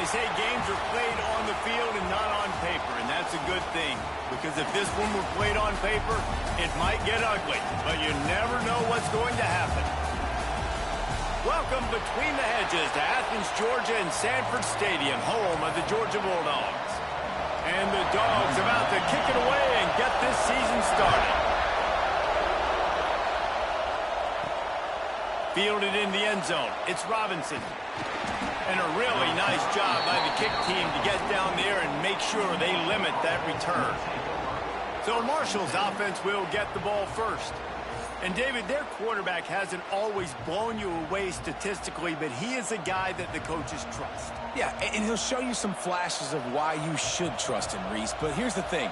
say games are played on the field and not on paper, and that's a good thing. Because if this one were played on paper, it might get ugly, but you never know what's going to happen. Welcome between the hedges to Athens, Georgia and Sanford Stadium, home of the Georgia Bulldogs. And the Dogs about to kick it away and get this season started. Fielded in the end zone, it's Robinson. And a really nice job by the kick team to get down there and make sure they limit that return. So Marshall's offense will get the ball first. And, David, their quarterback hasn't always blown you away statistically, but he is a guy that the coaches trust. Yeah, and he'll show you some flashes of why you should trust him, Reese. But here's the thing.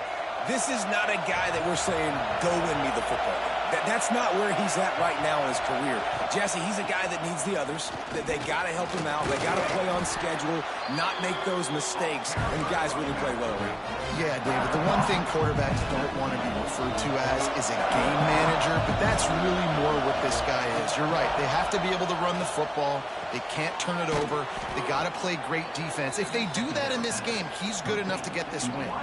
This is not a guy that we're saying, go win me the football game. That's not where he's at right now in his career. Jesse, he's a guy that needs the others. They got to help him out. They got to play on schedule, not make those mistakes, and the guys really play well around. Yeah, David, the one thing quarterbacks don't want to be referred to as is a game manager, but that's really more what this guy is. You're right. They have to be able to run the football. They can't turn it over. They got to play great defense. If they do that in this game, he's good enough to get this win.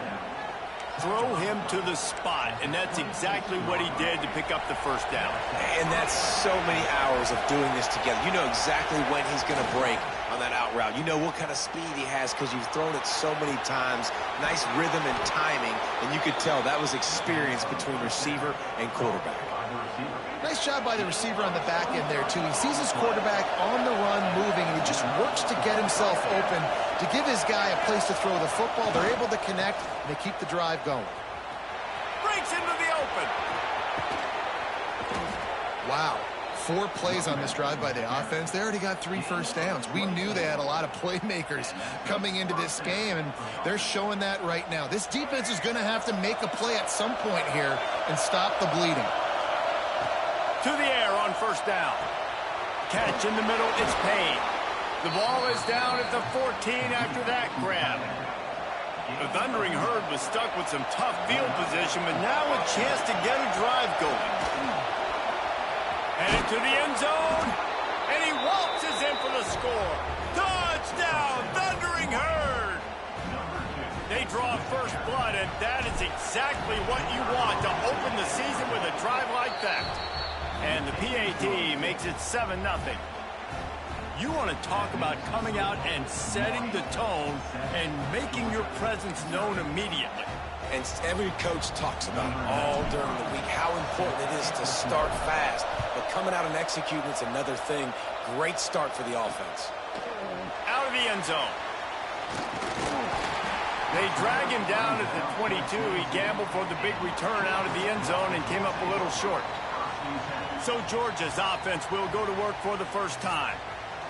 Throw him to the spot, and that's exactly what he did to pick up the first down. And that's so many hours of doing this together. You know exactly when he's going to break on that out route. You know what kind of speed he has because you've thrown it so many times. Nice rhythm and timing, and you could tell that was experience between receiver and quarterback. Nice job by the receiver on the back end there, too. He sees his quarterback on the run moving, and he just works to get himself open to give his guy a place to throw the football. They're able to connect, and they keep the drive going. Breaks into the open. Wow. 4 plays on this drive by the offense. They already got 3 first downs. We knew they had a lot of playmakers coming into this game, and they're showing that right now. This defense is going to have to make a play at some point here and stop the bleeding. To the air on first down. Catch in the middle, it's Payne. The ball is down at the 14 after that grab. The Thundering Herd was stuck with some tough field position, but now a chance to get a drive going. Headed to the end zone, and he waltzes in for the score. Touchdown, Thundering Herd! They draw first blood, and that is exactly what you want to open the season with a drive like that. And the PAT makes it 7-0. You want to talk about coming out and setting the tone and making your presence known immediately. And every coach talks about all during the week how important it is to start fast. But coming out and executing is another thing. Great start for the offense. Out of the end zone. They drag him down at the 22. He gambled for the big return out of the end zone and came up a little short. So Georgia's offense will go to work for the first time.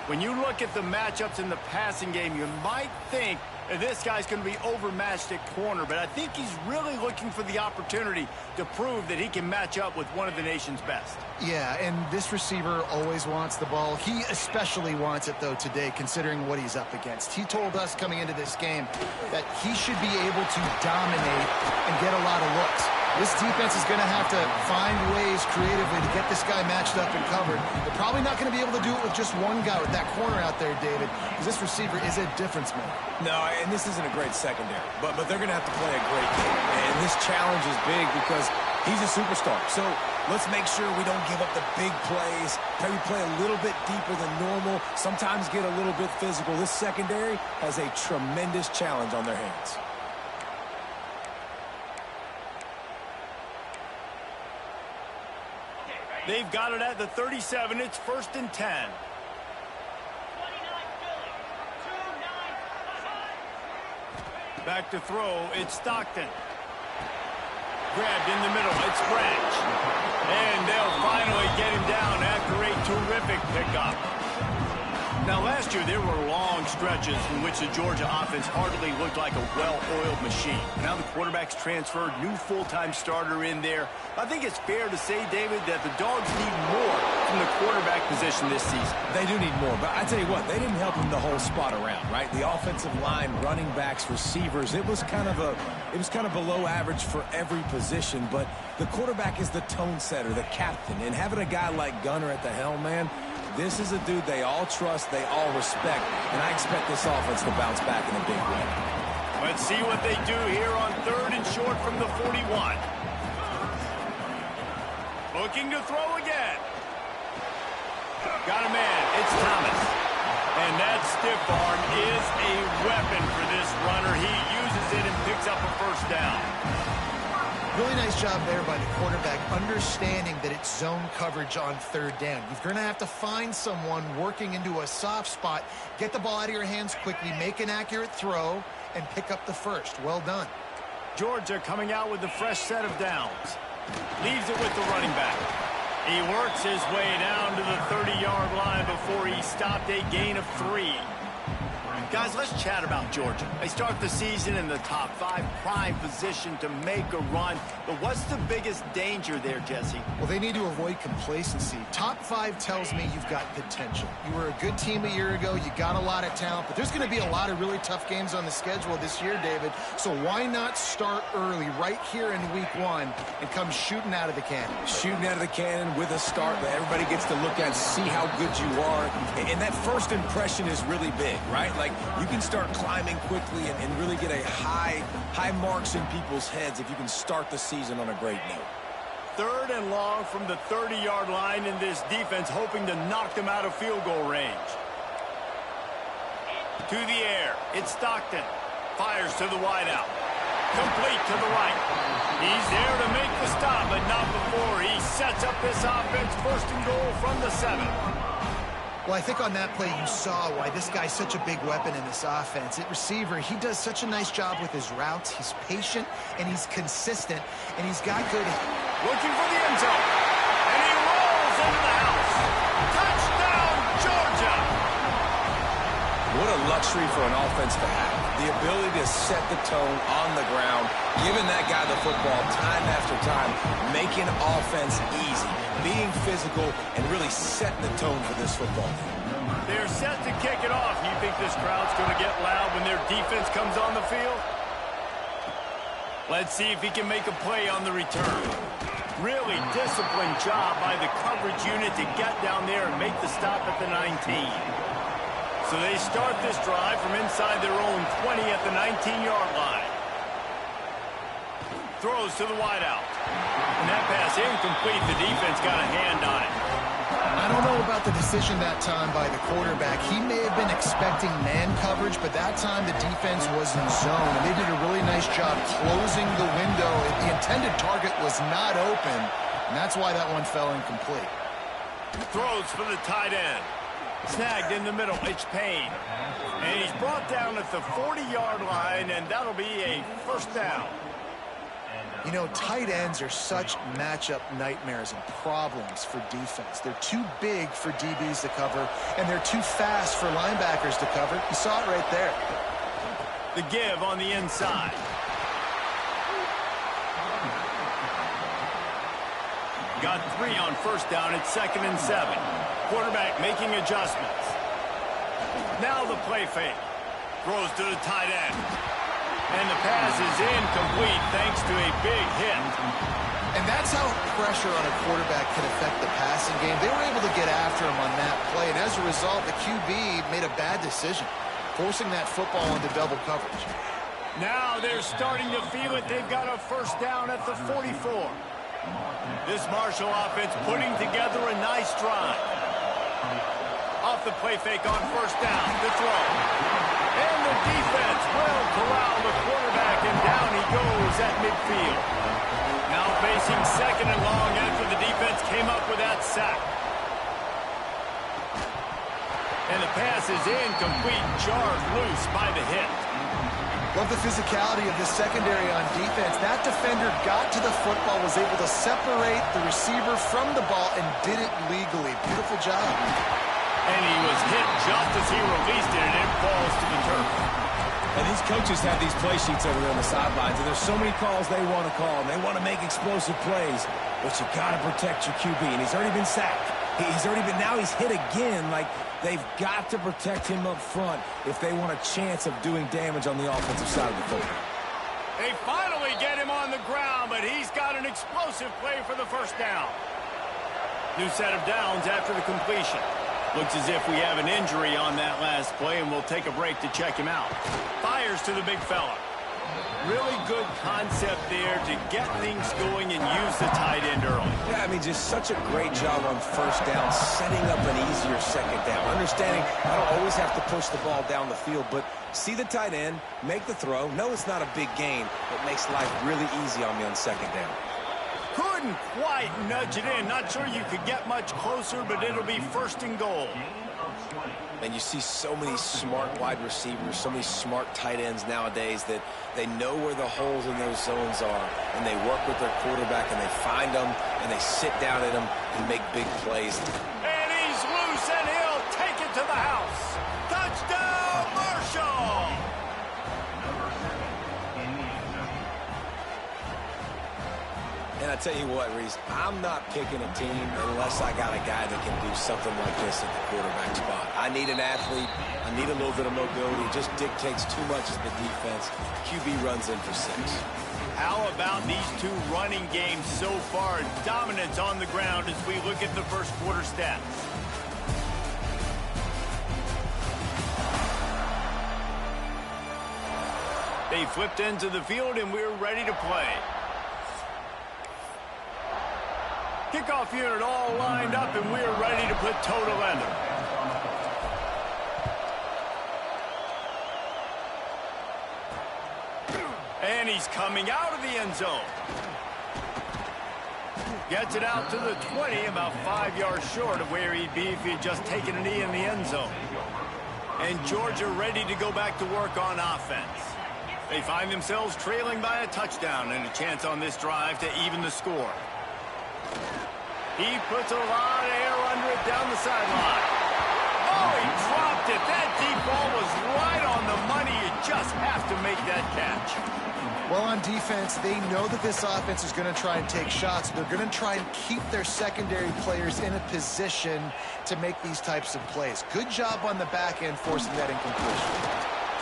When you look at the matchups in the passing game, you might think this guy's going to be overmatched at corner, but I think he's really looking for the opportunity to prove that he can match up with one of the nation's best. Yeah, and this receiver always wants the ball. He especially wants it, though, today, considering what he's up against. He told us coming into this game that he should be able to dominate and get a lot of looks. This defense is going to have to find ways creatively to get this guy matched up and covered. They're probably not going to be able to do it with just one guy with that corner out there, David, because this receiver is a difference maker. No, and this isn't a great secondary, but they're going to have to play a great game. And this challenge is big because he's a superstar. So let's make sure we don't give up the big plays. Maybe play a little bit deeper than normal, sometimes get a little bit physical. This secondary has a tremendous challenge on their hands. They've got it at the 37. It's 1st and 10. Back to throw. It's Stockton. Grabbed in the middle. It's Branch. And they'll finally get him down after a terrific pickup. Now, last year, there were long stretches in which the Georgia offense hardly looked like a well-oiled machine. Now the quarterback's transferred, new full-time starter in there. I think it's fair to say, David, that the Dogs need more from the quarterback position this season. They do need more, but I tell you what, they didn't help him the whole spot around, right? The offensive line, running backs, receivers, it was kind of below average for every position, but the quarterback is the tone setter, the captain, and having a guy like Gunner at the helm, man, This is a dude they all trust, they all respect, and I expect this offense to bounce back in a big way. Let's see what they do here on 3rd and short from the 41. Looking to throw again. Got a man. It's Thomas. And that stiff arm is a weapon for this runner. He uses it and picks up a first down. Really nice job there by the quarterback, understanding that it's zone coverage on 3rd down. You're going to have to find someone working into a soft spot, get the ball out of your hands quickly, make an accurate throw, and pick up the first. Well done. Georgia coming out with a fresh set of downs. Leaves it with the running back. He works his way down to the 30-yard line before he stopped a gain of 3. Guys, let's chat about Georgia. They start the season in the top 5, prime position to make a run. But what's the biggest danger there, Jesse? Well, they need to avoid complacency. Top 5 tells me you've got potential. You were a good team a year ago. You got a lot of talent. But there's going to be a lot of really tough games on the schedule this year, David. So why not start early right here in week 1 and come shooting out of the cannon? Shooting out of the cannon with a start that everybody gets to look at, see how good you are. And that first impression is really big, right? Like, you can start climbing quickly and really get a high marks in people's heads if you can start the season on a great note. 3rd and long from the 30-yard line, in this defense hoping to knock them out of field goal range. To the air, it's Stockton. Fires to the wideout. Complete to the right. He's there to make the stop, but not before he sets up this offense. 1st and goal from the 7. Well, I think on that play you saw why this guy's such a big weapon in this offense. At receiver, he does such a nice job with his routes. He's patient, and he's consistent, and he's got good... Looking for the end zone, and he rolls into the house. Touchdown, Georgia! What a luxury for an offense to have. The ability to set the tone on the ground, giving that guy the football time after time, making offense easy, being physical, and really setting the tone for this football team. They're set to kick it off. You think this crowd's going to get loud when their defense comes on the field? Let's see if he can make a play on the return. Really disciplined job by the coverage unit to get down there and make the stop at the 19. So they start this drive from inside their own 20 at the 19-yard line. Throws to the wideout. And that pass incomplete. The defense got a hand on it. I don't know about the decision that time by the quarterback. He may have been expecting man coverage, but that time the defense was in zone. And they did a really nice job closing the window. The intended target was not open, and that's why that one fell incomplete. Throws for the tight end. Snagged in the middle. It's Payne. And he's brought down at the 40-yard line, and that'll be a 1st down. You know, tight ends are such matchup nightmares and problems for defense. They're too big for DBs to cover, and they're too fast for linebackers to cover. You saw it right there. The give on the inside. Got 3 on 1st down. It's 2nd and 7. Quarterback making adjustments. Now the play fake. Throws to the tight end. And the pass is incomplete thanks to a big hit. And that's how pressure on a quarterback can affect the passing game. They were able to get after him on that play, and as a result, the QB made a bad decision, forcing that football into double coverage. Now they're starting to feel it. They've got a 1st down at the 44. This Marshall offense putting together a nice drive. Off the play fake on 1st down. The throw. And the defense will corral the quarterback, and down he goes at midfield. Now facing 2nd and long after the defense came up with that sack. And the pass is incomplete, jarred loose by the hit. Love the physicality of the secondary on defense. That defender got to the football, was able to separate the receiver from the ball, and did it legally. Beautiful job. And he was hit just as he released it, and it falls to the turf. And these coaches have these play sheets over there on the sidelines, and there's so many calls they want to call, and they want to make explosive plays, but you got to protect your QB, and he's already been sacked. Now he's hit again. Like, they've got to protect him up front if they want a chance of doing damage on the offensive side of the football. They finally get him on the ground, but he's got an explosive play for the 1st down. New set of downs after the completion. Looks as if we have an injury on that last play, and we'll take a break to check him out. Fires to the big fella. Really good concept there to get things going and use the tight end early. Yeah, I mean, just such a great job on first down, setting up an easier second down. Understanding I don't always have to push the ball down the field, but see the tight end, make the throw. No, it's not a big gain, but makes life really easy on me on second down. Couldn't quite nudge it in. Not sure you could get much closer, but it'll be first and goal. And you see so many smart wide receivers, so many smart tight ends nowadays that they know where the holes in those zones are, and they work with their quarterback, and they find them, and they sit down in them and make big plays. And he's loose, and he'll take it to the house. Touchdown, Marshall! And I tell you what, Reese, I'm not picking a team unless I got a guy that can do something like this at the quarterback spot. I need an athlete. I need a little bit of mobility. It just dictates too much as the defense. QB runs in for 6. How about these two running games so far? Dominance on the ground as we look at the first quarter stats. They flipped into the field, and we're ready to play. Kickoff unit all lined up, and we're ready to put toe to leather. And he's coming out of the end zone. Gets it out to the 20, about 5 yards short of where he'd be if he'd just taken a knee in the end zone. And Georgia ready to go back to work on offense. They find themselves trailing by a touchdown and a chance on this drive to even the score. He puts a lot of air under it down the sideline. Oh, he dropped it. That deep ball was right on the money. You just have to make that catch. Well, on defense, they know that this offense is going to try and take shots. They're going to try and keep their secondary players in a position to make these types of plays. Good job on the back end forcing that incompletion.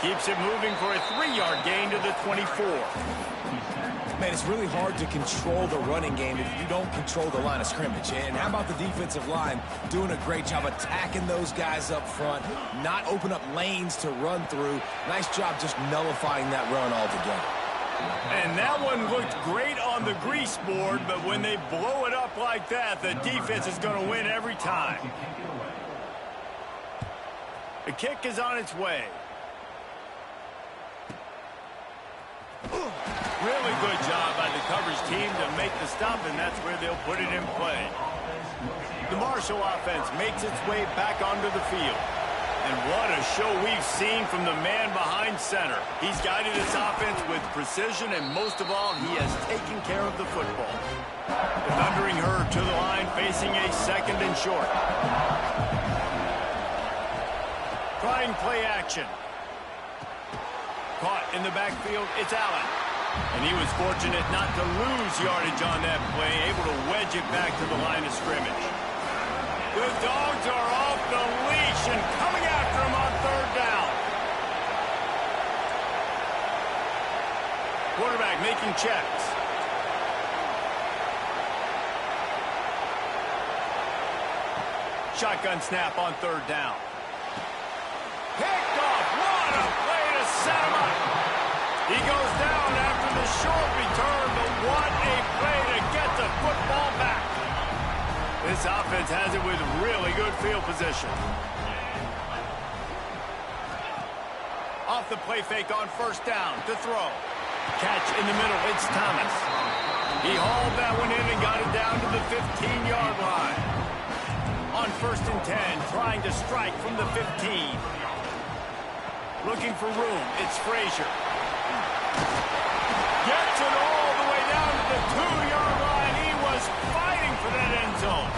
Keeps it moving for a 3-yard gain to the 24. Man, it's really hard to control the running game if you don't control the line of scrimmage. And how about the defensive line doing a great job attacking those guys up front, not open up lanes to run through. Nice job just nullifying that run altogether. And that one looked great on the grease board, but when they blow it up like that, the defense is going to win every time. The kick is on its way. Really good job by the coverage team to make the stop, and that's where they'll put it in play. The Marshall offense makes its way back onto the field. And what a show we've seen from the man behind center. He's guided his offense with precision, and most of all, he has taken care of the football. The thundering herd to the line, facing a 2nd and short. Trying play action. Caught in the backfield, it's Allen. And he was fortunate not to lose yardage on that play, able to wedge it back to the line of scrimmage. The Dogs are off the leash and coming after him on 3rd down. Quarterback making checks. Shotgun snap on 3rd down. Picked off. What a play to set him up. He goes down after the short return, but what a play to get the football back. This offense has it with really good field position. Off the play fake on 1st down to throw. Catch in the middle, it's Thomas. He hauled that one in and got it down to the 15-yard line. On 1st and 10, trying to strike from the 15. Looking for room, it's Frazier. Gets it all the way down to the 2-yard line. He was fighting for that end zone.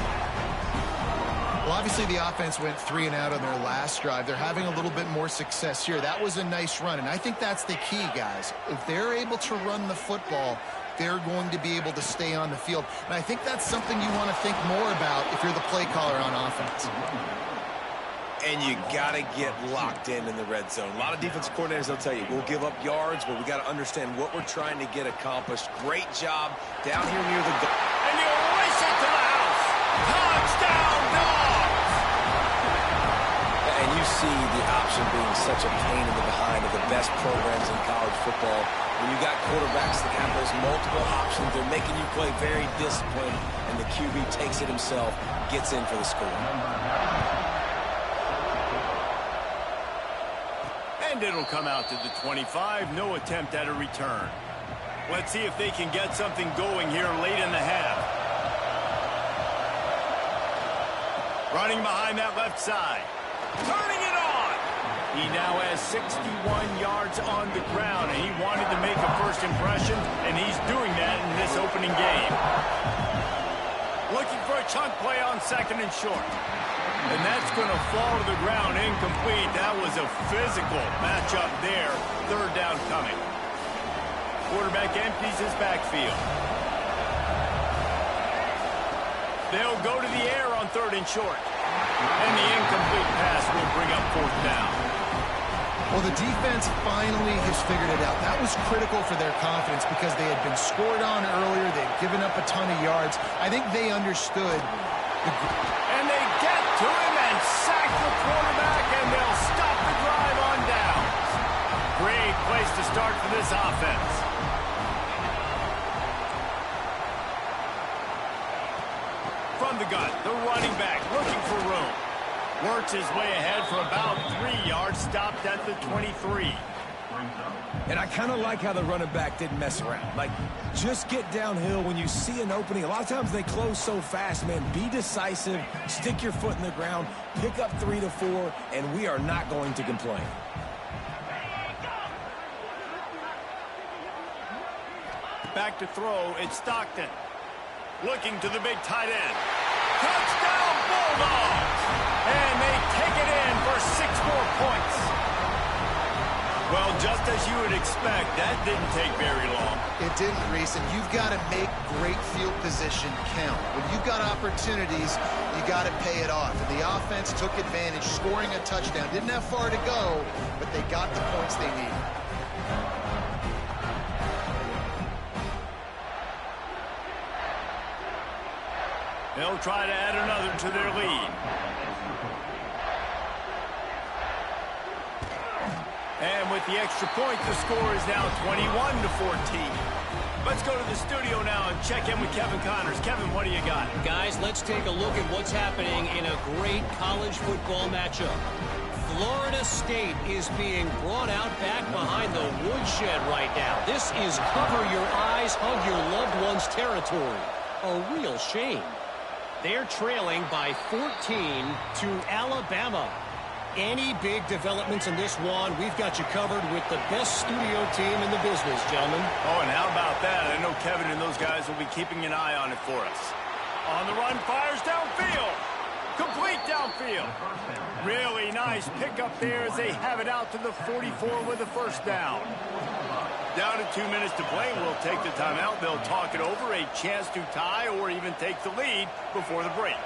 Well, obviously the offense went 3 and out on their last drive. They're having a little bit more success here. That was a nice run, and I think that's the key, guys. If they're able to run the football, they're going to be able to stay on the field. And I think that's something you want to think more about if you're the play caller on offense. And you got to get locked in the red zone. A lot of defensive coordinators, they'll tell you, we'll give up yards, but we got to understand what we're trying to get accomplished. Great job down here near the goal. And you race it to the house. Touchdown, Dogs! see the option being such a pain in the behind of the best programs in college football. When you got quarterbacks that have those multiple options, they're making you play very disciplined, and the QB takes it himself, gets in for the score. And it'll come out to the 25. No attempt at a return. Let's see if they can get something going here late in the half. Running behind that left side. Turning it on. He now has 61 yards on the ground, and he wanted to make a first impression, and he's doing that in this opening game. Looking for a chunk play on second and short. And that's going to fall to the ground incomplete. That was a physical matchup there. Third down coming. Quarterback empties his backfield. They'll go to the air on third and short. And the incomplete pass will bring up fourth down. Well, the defense finally has figured it out. That was critical for their confidence because they had been scored on earlier. They'd given up a ton of yards. I think they understood. And they get to him and sack the quarterback, and they'll stop the drive on down. Great place to start for this offense. From the gun, the running back looking for room. Works his way ahead for about 3 yards, stopped at the 23. And I kind of like how the running back didn't mess around. Like, just get downhill when you see an opening. A lot of times they close so fast, man. Be decisive, stick your foot in the ground, pick up 3 to 4, and we are not going to complain. Back to throw, it's Stockton. Looking to the big tight end. Touchdown Bulldogs! And they take it in for 6 more points. Well, just as you would expect, that didn't take very long. It didn't, Reese, and you've got to make great field position count. When you've got opportunities, you got to pay it off. And the offense took advantage, scoring a touchdown. Didn't have far to go, but they got the points they needed. They'll try to add another to their lead. And with the extra point, the score is now 21 to 14. Let's go to the studio now and check in with Kevin Connors. Kevin, what do you got? Guys, let's take a look at what's happening in a great college football matchup. Florida State is being brought out back behind the woodshed right now. This is cover your eyes, hug your loved ones territory. A real shame. They're trailing by 14 to Alabama. Any big developments in this one, we've got you covered with the best studio team in the business, gentlemen. Oh, and how about that? I know Kevin and those guys will be keeping an eye on it for us. On the run, fires downfield. Complete downfield. Really nice pickup there as they have it out to the 44 with a first down. Down to 2 minutes to play. We'll take the timeout. They'll talk it over. A chance to tie or even take the lead before the break.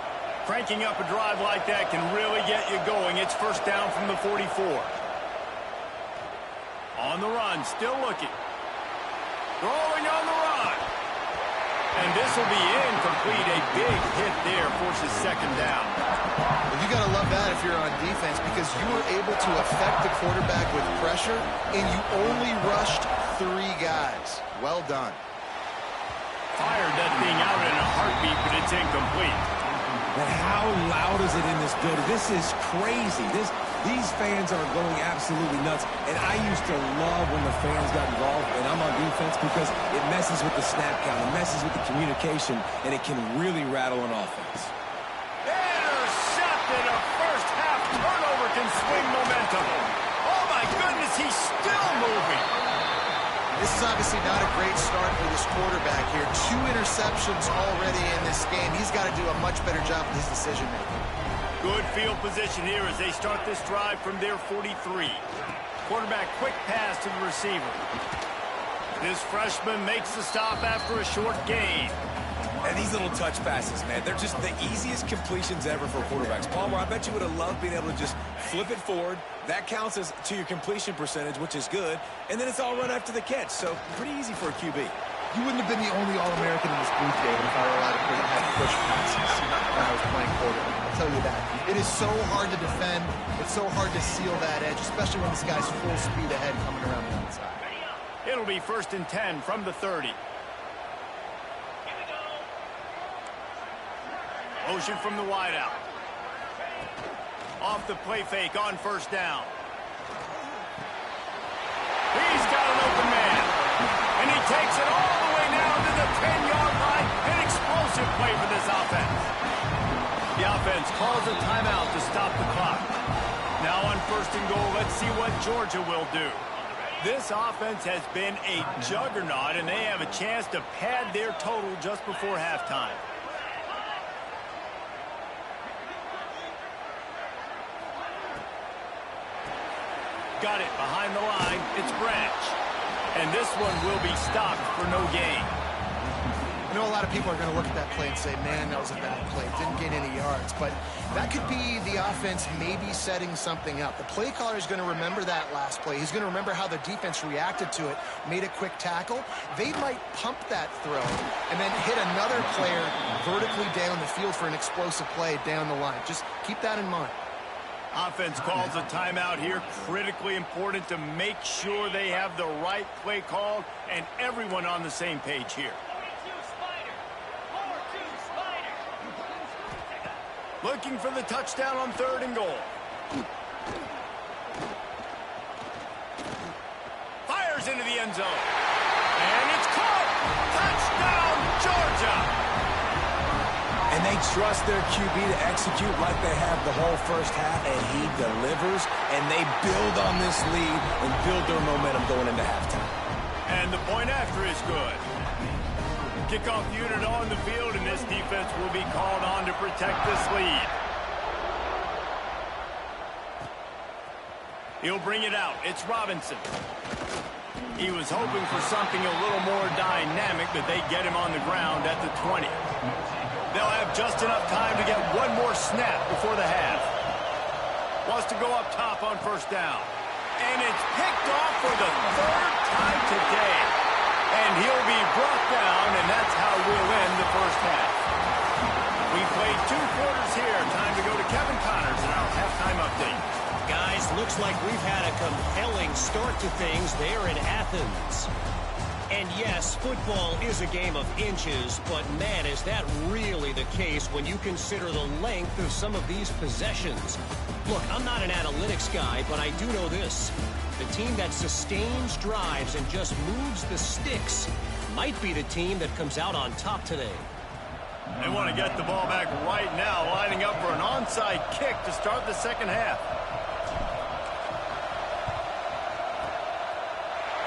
Cranking up a drive like that can really get you going. It's first down from the 44. On the run, still looking. Throwing on the run. And this will be incomplete. A big hit there forces second down. Well, you got to love that if you're on defense because you were able to affect the quarterback with pressure, and you only rushed 3 guys. Well done. Fired that thing out in a heartbeat, but it's incomplete. But how loud is it in this building? This is crazy. These fans are going absolutely nuts. And I used to love when the fans got involved, and I'm on defense because it messes with the snap count. It messes with the communication, and it can really rattle an offense. Intercepted. A first-half turnover can swing momentum. Oh, my goodness, he's still moving. This is obviously not a great start for this quarterback here. 2 interceptions already in this game. He's got to do a much better job with his decision-making. Good field position here as they start this drive from their 43. Quarterback quick pass to the receiver. This freshman makes the stop after a short gain. And these little touch passes, man, they're just the easiest completions ever for quarterbacks. Palmer, I bet you would have loved being able to just flip it forward. That counts as to your completion percentage, which is good. And then it's all run after the catch, so pretty easy for a QB. You wouldn't have been the only All-American in this booth, David, if I were allowed to push passes when I was playing quarterback. I'll tell you that. It is so hard to defend. It's so hard to seal that edge, especially when this guy's full speed ahead coming around the outside. It'll be 1st and 10 from the 30. Motion from the wideout. Off the play fake on 1st down. He's got an open man. And he takes it all the way down to the 10-yard line. An explosive play for this offense. The offense calls a timeout to stop the clock. Now on 1st and goal, let's see what Georgia will do. This offense has been a juggernaut, and they have a chance to pad their total just before halftime. Got it behind the line. It's Branch. And this one will be stopped for no gain. I know a lot of people are going to look at that play and say, man, that was a bad play. Didn't gain any yards. But that could be the offense maybe setting something up. The play caller is going to remember that last play. He's going to remember how the defense reacted to it, made a quick tackle. They might pump that throw and then hit another player vertically down the field for an explosive play down the line. Just keep that in mind. Offense calls a timeout here. Critically important to make sure they have the right play called and everyone on the same page here. Looking for the touchdown on 3rd and goal. Fires into the end zone. And it's caught. Touchdown, Georgia. And they trust their QB to execute like they have the whole first half, and he delivers, and they build on this lead and build their momentum going into halftime. And the point after is good. Kickoff unit on the field, and this defense will be called on to protect this lead. He'll bring it out. It's Robinson. He was hoping for something a little more dynamic, but they get him on the ground at the 20. They'll have just enough time to get one more snap before the half. Wants to go up top on 1st down. And it's picked off for the 3rd time today. And he'll be brought down, and that's how we'll end the first half. We played 2 quarters here. Time to go to Kevin Connors in our halftime update. Guys, looks like we've had a compelling start to things there in Athens. And yes, football is a game of inches, but man, is that really the case when you consider the length of some of these possessions. Look, I'm not an analytics guy, but I do know this. The team that sustains drives and just moves the sticks might be the team that comes out on top today. They want to get the ball back right now, lining up for an onside kick to start the second half.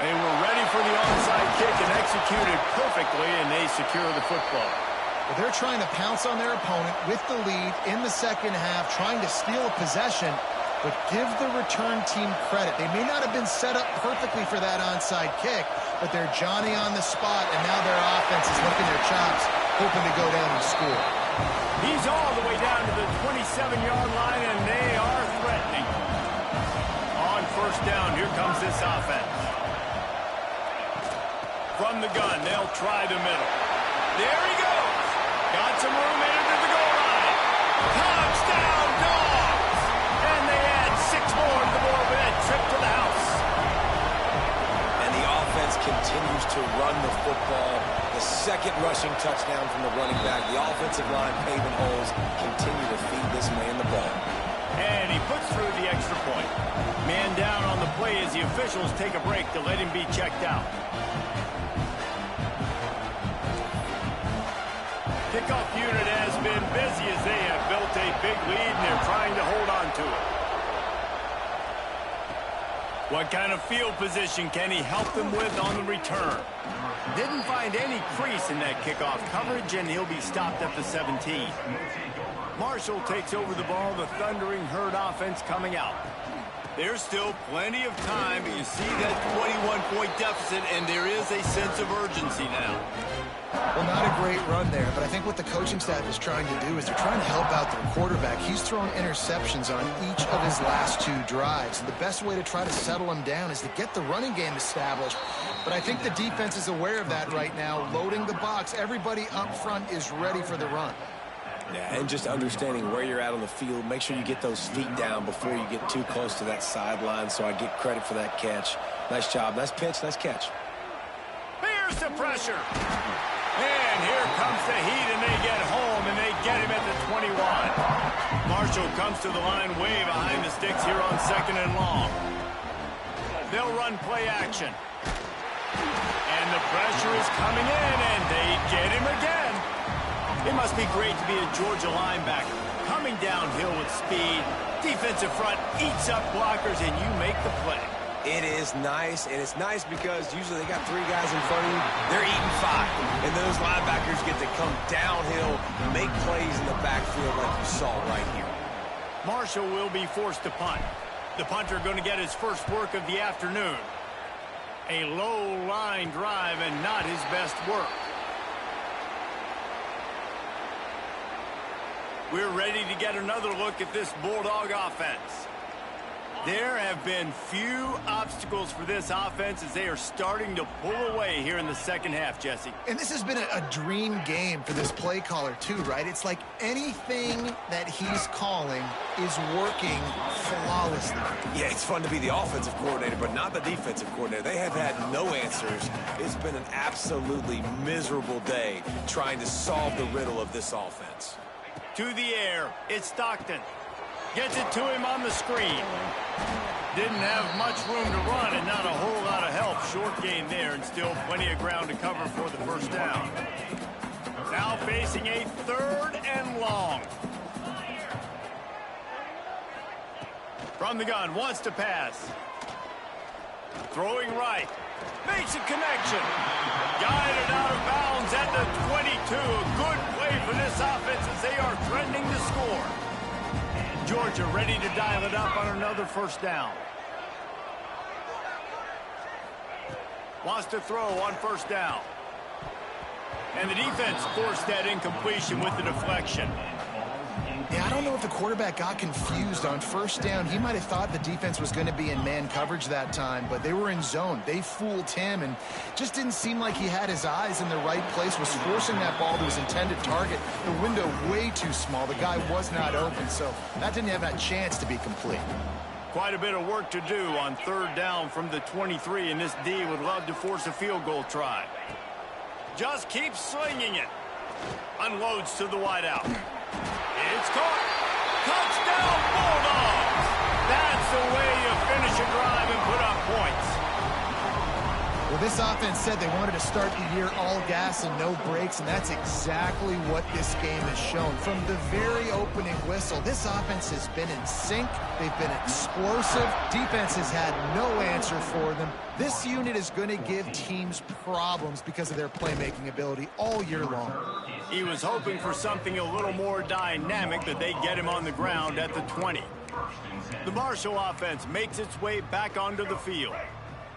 They were ready for the onside kick and executed perfectly, and they secure the football. Well, they're trying to pounce on their opponent with the lead in the second half, trying to steal a possession, but give the return team credit. They may not have been set up perfectly for that onside kick, but they're Johnny on the spot, and now their offense is licking their chops, hoping to go down and score. He's all the way down to the 27-yard line, and they are threatening. On 1st down, here comes this offense. From the gun, they'll try the middle. There he goes. Got some room headed to the goal line. Touchdown, Dogs! And they add 6 more to the board with that trip to the house. And the offense continues to run the football. The 2nd rushing touchdown from the running back. The offensive line paving holes. Continue to feed this man the ball. And he puts through the extra point. Man down on the play as the officials take a break to let him be checked out. Kickoff unit has been busy as they have built a big lead, and they're trying to hold on to it. What kind of field position can he help them with on the return? Didn't find any crease in that kickoff coverage, and he'll be stopped at the 17. Marshall takes over the ball, the Thundering Herd offense coming out. There's still plenty of time, but you see that 21-point deficit, and there is a sense of urgency now. Well, not a great run there, but I think what the coaching staff is trying to do is they're trying to help out their quarterback. He's thrown interceptions on each of his last 2 drives. And the best way to try to settle him down is to get the running game established But I think the defense is aware of that right now, loading the box. Everybody up front is ready for the run. Yeah, and just understanding where you're at on the field. Make sure you get those feet down before you get too close to that sideline, so I get credit for that catch. Nice job. Nice pitch. Nice catch. Here's the pressure. And here comes the heat, and they get home, and they get him at the 21. Marshall comes to the line way behind the sticks here on 2nd and long. They'll run play action. And the pressure is coming in, and they get him again. It must be great to be a Georgia linebacker. Coming downhill with speed, defensive front eats up blockers, and you make the play. It is nice, and it's nice because usually they got 3 guys in front of you. They're eating 5, and those linebackers get to come downhill, make plays in the backfield like you saw right here. Marshall will be forced to punt. The punter going to get his first work of the afternoon. A low line drive and not his best work. We're ready to get another look at this Bulldog offense. There have been few obstacles for this offense as they are starting to pull away here in the second half, Jesse. And this has been a dream game for this play caller too, right? It's like anything that he's calling is working flawlessly. Yeah, it's fun to be the offensive coordinator, but not the defensive coordinator. They have had no answers. It's been an absolutely miserable day trying to solve the riddle of this offense. To the air, it's Stockton. Gets it to him on the screen. Didn't have much room to run and not a whole lot of help. Short gain there and still plenty of ground to cover for the first down. Now facing a 3rd and long. From the gun, wants to pass. Throwing right. Makes a connection. Guided out of bounds at the 22. A good play for this offense as they are threatening to score. Georgia ready to dial it up on another first down. Wants to throw on first down. And the defense forced that incompletion with the deflection. Yeah, I don't know if the quarterback got confused on first down. He might have thought the defense was going to be in man coverage that time, but they were in zone. They fooled him and just didn't seem like he had his eyes in the right place, was forcing that ball to his intended target. The window way too small. The guy was not open, so that didn't have that chance to be complete. Quite a bit of work to do on 3rd down from the 23, and this D would love to force a field goal try. Just keeps slinging it. Unloads to the wideout. It's caught. Touchdown, Bulldogs! That's the way you finish a drive and put up points. Well, this offense said they wanted to start the year all gas and no brakes, and that's exactly what this game has shown. From the very opening whistle, this offense has been in sync. They've been explosive. Defense has had no answer for them. This unit is going to give teams problems because of their playmaking ability all year long. He was hoping for something a little more dynamic, but they get him on the ground at the 20. The Marshall offense makes its way back onto the field.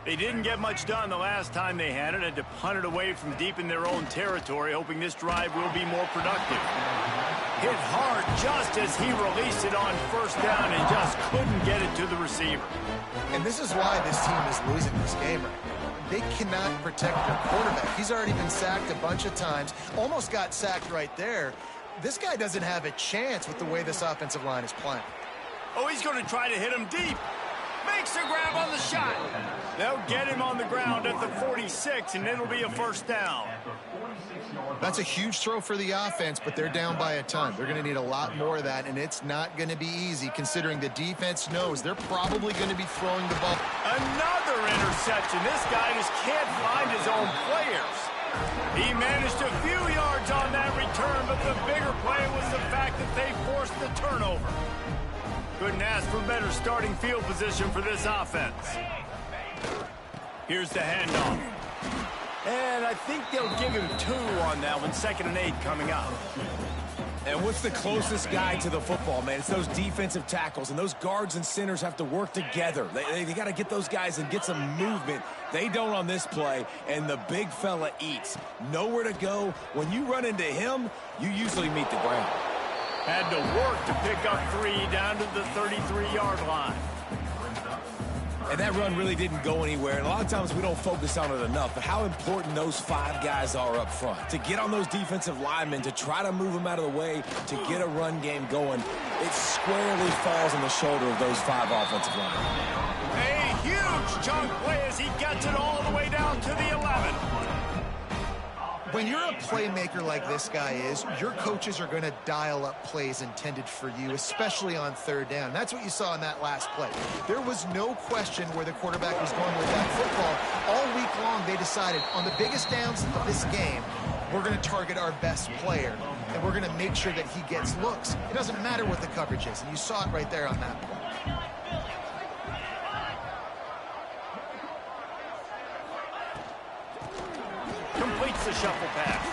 They didn't get much done the last time they had to punt it away from deep in their own territory, hoping this drive will be more productive. Hit hard just as he released it on first down and just couldn't get it to the receiver. And this is why this team is losing this game right now. They cannot protect their quarterback. He's already been sacked a bunch of times, almost got sacked right there. This guy doesn't have a chance with the way this offensive line is playing. Oh, he's going to try to hit him deep. Makes the grab on the shot. They'll get him on the ground at the 46, and it'll be a first down. That's a huge throw for the offense, but they're down by a ton. They're going to need a lot more of that, and it's not going to be easy considering the defense knows they're probably going to be throwing the ball. Another interception. This guy just can't find his own players. He managed a few yards on that return, but the bigger play was the fact that they forced the turnover. Couldn't ask for better starting field position for this offense. Here's the handoff. And I think they'll give him 2 on that one. 2nd and 8 coming up. And what's the closest guy to the football, man? It's those defensive tackles, and those guards and centers have to work together. They got to get those guys and get some movement. They don't on this play, and the big fella eats. Nowhere to go. When you run into him, you usually meet the ground. Had to work to pick up 3 down to the 33-yard line. And that run really didn't go anywhere. And a lot of times we don't focus on it enough. But how important those 5 guys are up front. To get on those defensive linemen, to try to move them out of the way, to get a run game going, it squarely falls on the shoulder of those 5 offensive linemen. A huge chunk play as he gets it all the way down to the 11. When you're a playmaker like this guy is, your coaches are going to dial up plays intended for you, especially on third down. That's what you saw in that last play. There was no question where the quarterback was going with that football. All week long, they decided on the biggest downs of this game, we're going to target our best player, and we're going to make sure that he gets looks. It doesn't matter what the coverage is, and you saw it right there on that play. Completes the shuffle pass.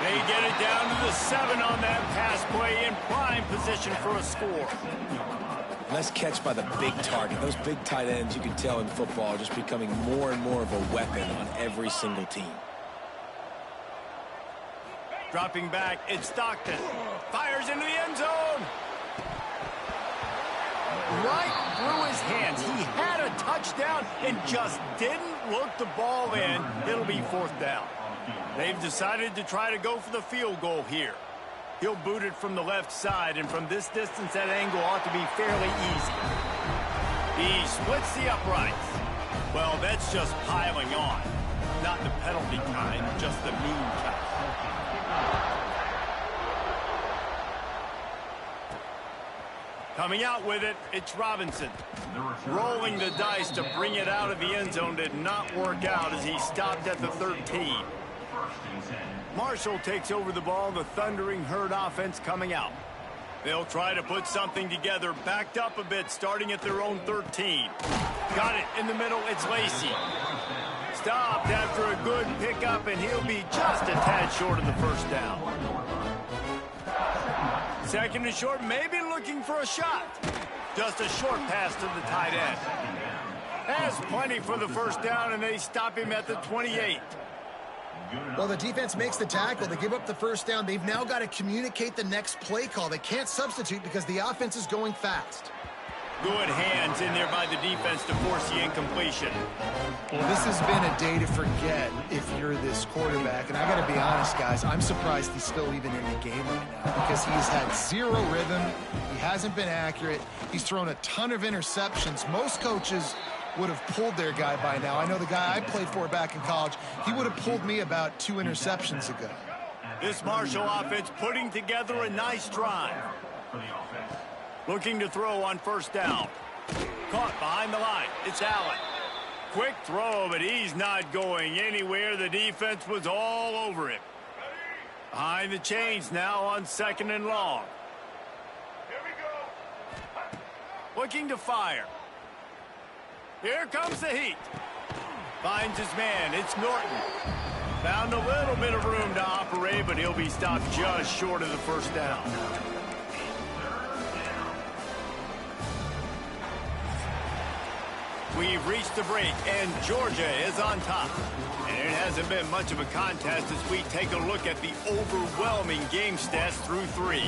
They get it down to the 7 on that pass play in prime position for a score. Nice catch by the big target. Those big tight ends, you can tell in football, are just becoming more and more of a weapon on every single team. Dropping back, it's Stockton. Fires into the end zone. Right through his hands. He had a touchdown and just didn't look the ball in. It'll be 4th down. They've decided to try to go for the field goal here. He'll boot it from the left side, and from this distance, that angle ought to be fairly easy. He splits the uprights. Well, that's just piling on. Not the penalty kind, just the mean kind. Coming out with it, it's Robinson. Rolling the dice to bring it out of the end zone did not work out as he stopped at the 13. Marshall takes over the ball, the Thundering Herd offense coming out. They'll try to put something together, backed up a bit, starting at their own 13. Got it in the middle, it's Lacey. Stopped after a good pickup, and he'll be just a tad short of the first down. 2nd and short, maybe looking for a shot. Just a short pass to the tight end. Has plenty for the first down, and they stop him at the 28. Well, the defense makes the tackle. They give up the first down. They've now got to communicate the next play call. They can't substitute because the offense is going fast. Good hands in there by the defense to force the incompletion. Well, this has been a day to forget if you're this quarterback. And I got to be honest, guys, I'm surprised he's still even in the game right now because he's had 0 rhythm. He hasn't been accurate. He's thrown a ton of interceptions. Most coaches would have pulled their guy by now. I know the guy I played for back in college, he would have pulled me about 2 interceptions ago. This Marshall offense putting together a nice drive. Looking to throw on first down. Caught behind the line. It's Allen. Quick throw, but he's not going anywhere. The defense was all over him. Behind the chains now on 2nd and long. Here we go. Looking to fire. Here comes the heat. Finds his man. It's Norton. Found a little bit of room to operate, but he'll be stopped just short of the first down. We've reached the break, and Georgia is on top. And it hasn't been much of a contest as we take a look at the overwhelming game stats through 3.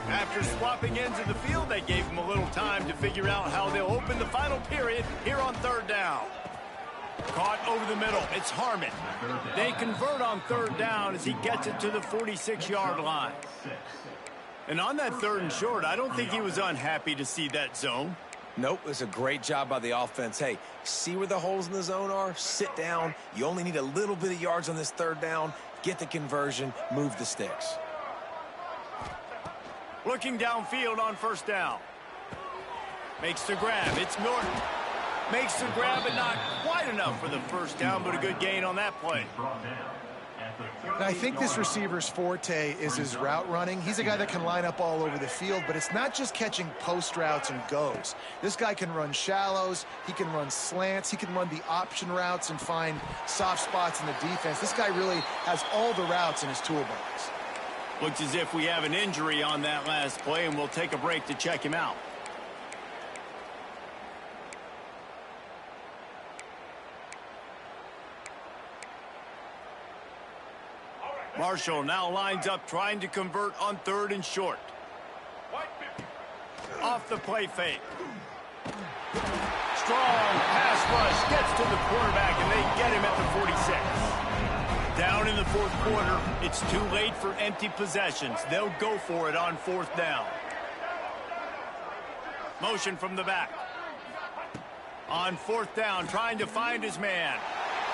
After swapping ends of the field, they gave him a little time to figure out how they'll open the final period here on 3rd down. Caught over the middle. It's Harmon. They convert on 3rd down as he gets it to the 46-yard line. And on that 3rd and short, I don't think he was unhappy to see that zone. Nope, it's a great job by the offense. Hey, see where the holes in the zone are? Sit down. You only need a little bit of yards on this 3rd down. Get the conversion. Move the sticks. Looking downfield on first down. Makes the grab. It's Norton. Makes the grab, but not quite enough for the first down, but a good gain on that play. And I think this receiver's forte is his route running. He's a guy that can line up all over the field, but it's not just catching post routes and goes. This guy can run shallows, he can run slants, he can run the option routes and find soft spots in the defense. This guy really has all the routes in his toolbox. Looks as if we have an injury on that last play, and we'll take a break to check him out. Marshall now lines up trying to convert on 3rd and short. Off the play fake. Strong pass rush gets to the quarterback, and they get him at the 46. Down in the 4th quarter, it's too late for empty possessions. They'll go for it on 4th down. Motion from the back. On 4th down, trying to find his man.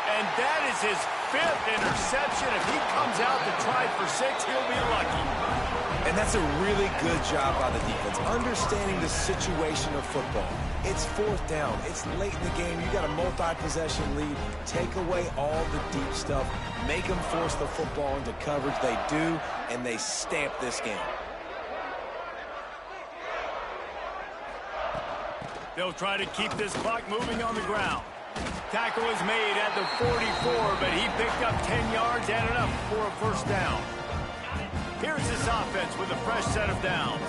And that is his 5th interception. If he comes out to try for 6, he'll be lucky. And that's a really good job by the defense, understanding the situation of football. It's 4th down. It's late in the game. You got a multi-possession lead. Take away all the deep stuff. Make them force the football into coverage. They do, and they stamp this game. They'll try to keep this clock moving on the ground. Tackle is made at the 44, but he picked up 10 yards and enough for a 1st down. Here's this offense with a fresh set of downs.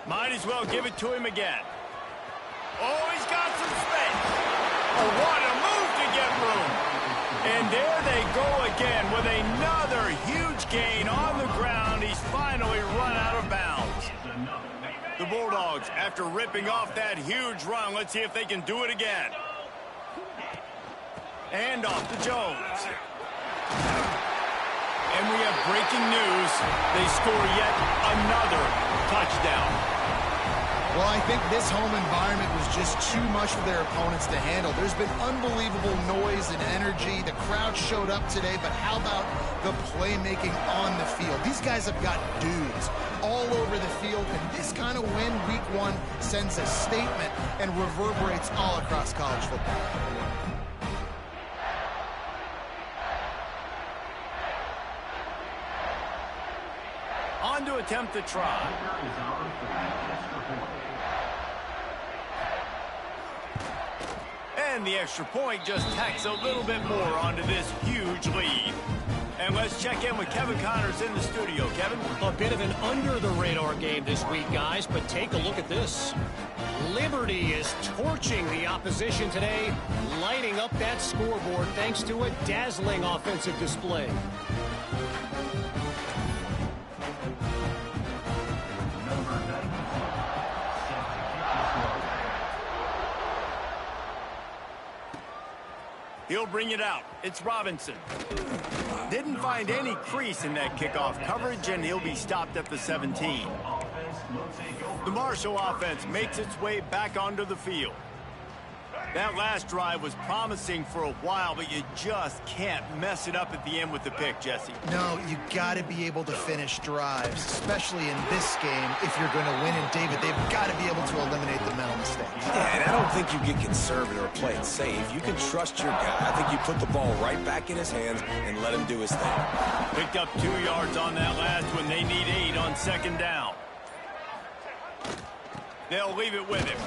Might as well give it to him again. Oh, he's got some space. Oh, what a move to get room. And there they go again with another huge gain on the ground. He's finally run out of bounds. The Bulldogs, after ripping off that huge run, let's see if they can do it again. And off to Jones. And we have breaking news. They score yet another touchdown. Well, I think this home environment was just too much for their opponents to handle. There's been unbelievable noise and energy. The crowd showed up today, but how about the playmaking on the field? These guys have got dudes all over the field, and this kind of win week 1 sends a statement and reverberates all across college football. On to attempt the try. And the extra point just tacks a little bit more onto this huge lead. And let's check in with Kevin Connors in the studio. Kevin? A bit of an under-the-radar game this week, guys, but take a look at this. Liberty is torching the opposition today, lighting up that scoreboard thanks to a dazzling offensive display. He'll bring it out. It's Robinson. Didn't find any crease in that kickoff coverage, and he'll be stopped at the 17. The Marshall offense makes its way back onto the field. That last drive was promising for a while, but you just can't mess it up at the end with the pick, Jesse. No, you got to be able to finish drives, especially in this game if you're going to win. And, David, they've got to be able to eliminate the mental mistakes. Yeah, and I don't think you get conservative or play it safe. You can trust your guy. I think you put the ball right back in his hands and let him do his thing. Picked up 2 yards on that last one. They need 8 on 2nd down. They'll leave it with him.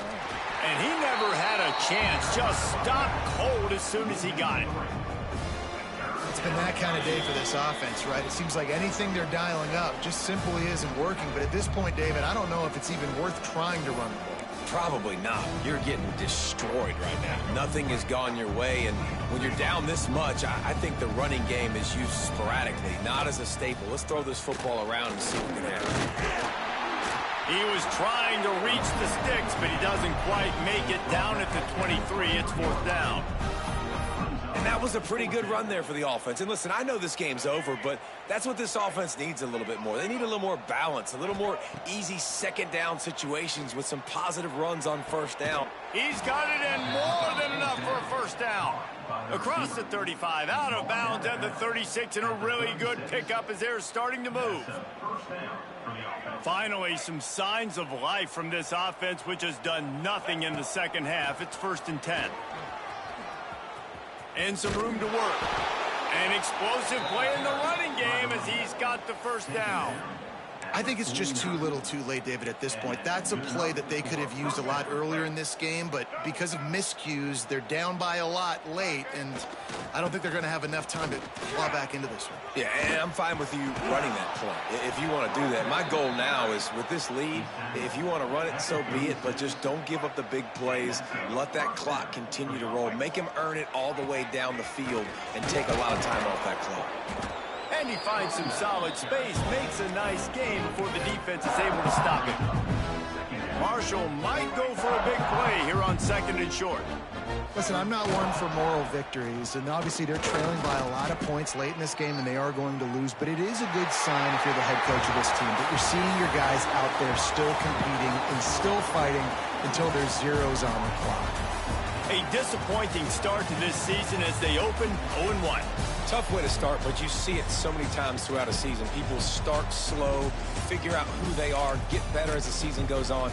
And he never had a chance. Just stopped cold as soon as he got it. It's been that kind of day for this offense, right? It seems like anything they're dialing up just simply isn't working. But at this point, David, I don't know if it's even worth trying to run the ball. Probably not. You're getting destroyed right now. Nothing has gone your way, and when you're down this much, I think the running game is used sporadically, not as a staple. Let's throw this football around and see what can happen. He was trying to reach the sticks, but he doesn't quite make it down at the 23. It's 4th down. And that was a pretty good run there for the offense. And listen, I know this game's over, but that's what this offense needs a little bit more. They need a little more balance, a little more easy 2nd down situations with some positive runs on 1st down. He's got it in more than enough for a 1st down. Across the 35, out of bounds at the 36, and a really good pickup as they're starting to move. Finally, some signs of life from this offense, which has done nothing in the 2nd half. It's 1st and 10. And some room to work. An explosive play in the running game as he's got the 1st down. I think it's just too little too late, David, at this point. That's a play that they could have used a lot earlier in this game, but because of miscues, they're down by a lot late, and I don't think they're going to have enough time to claw back into this one. Yeah, and I'm fine with you running that play if you want to do that. My goal now is with this lead, if you want to run it, so be it, but just don't give up the big plays. Let that clock continue to roll. Make him earn it all the way down the field and take a lot of time off that clock. And he finds some solid space, makes a nice game before the defense is able to stop him. Marshall might go for a big play here on 2nd and short. Listen, I'm not one for moral victories, and obviously they're trailing by a lot of points late in this game, and they are going to lose, but it is a good sign if you're the head coach of this team that you're seeing your guys out there still competing and still fighting until there's zeros on the clock. A disappointing start to this season as they open 0-1. Tough way to start, but you see it so many times throughout a season. People start slow, figure out who they are, get better as the season goes on.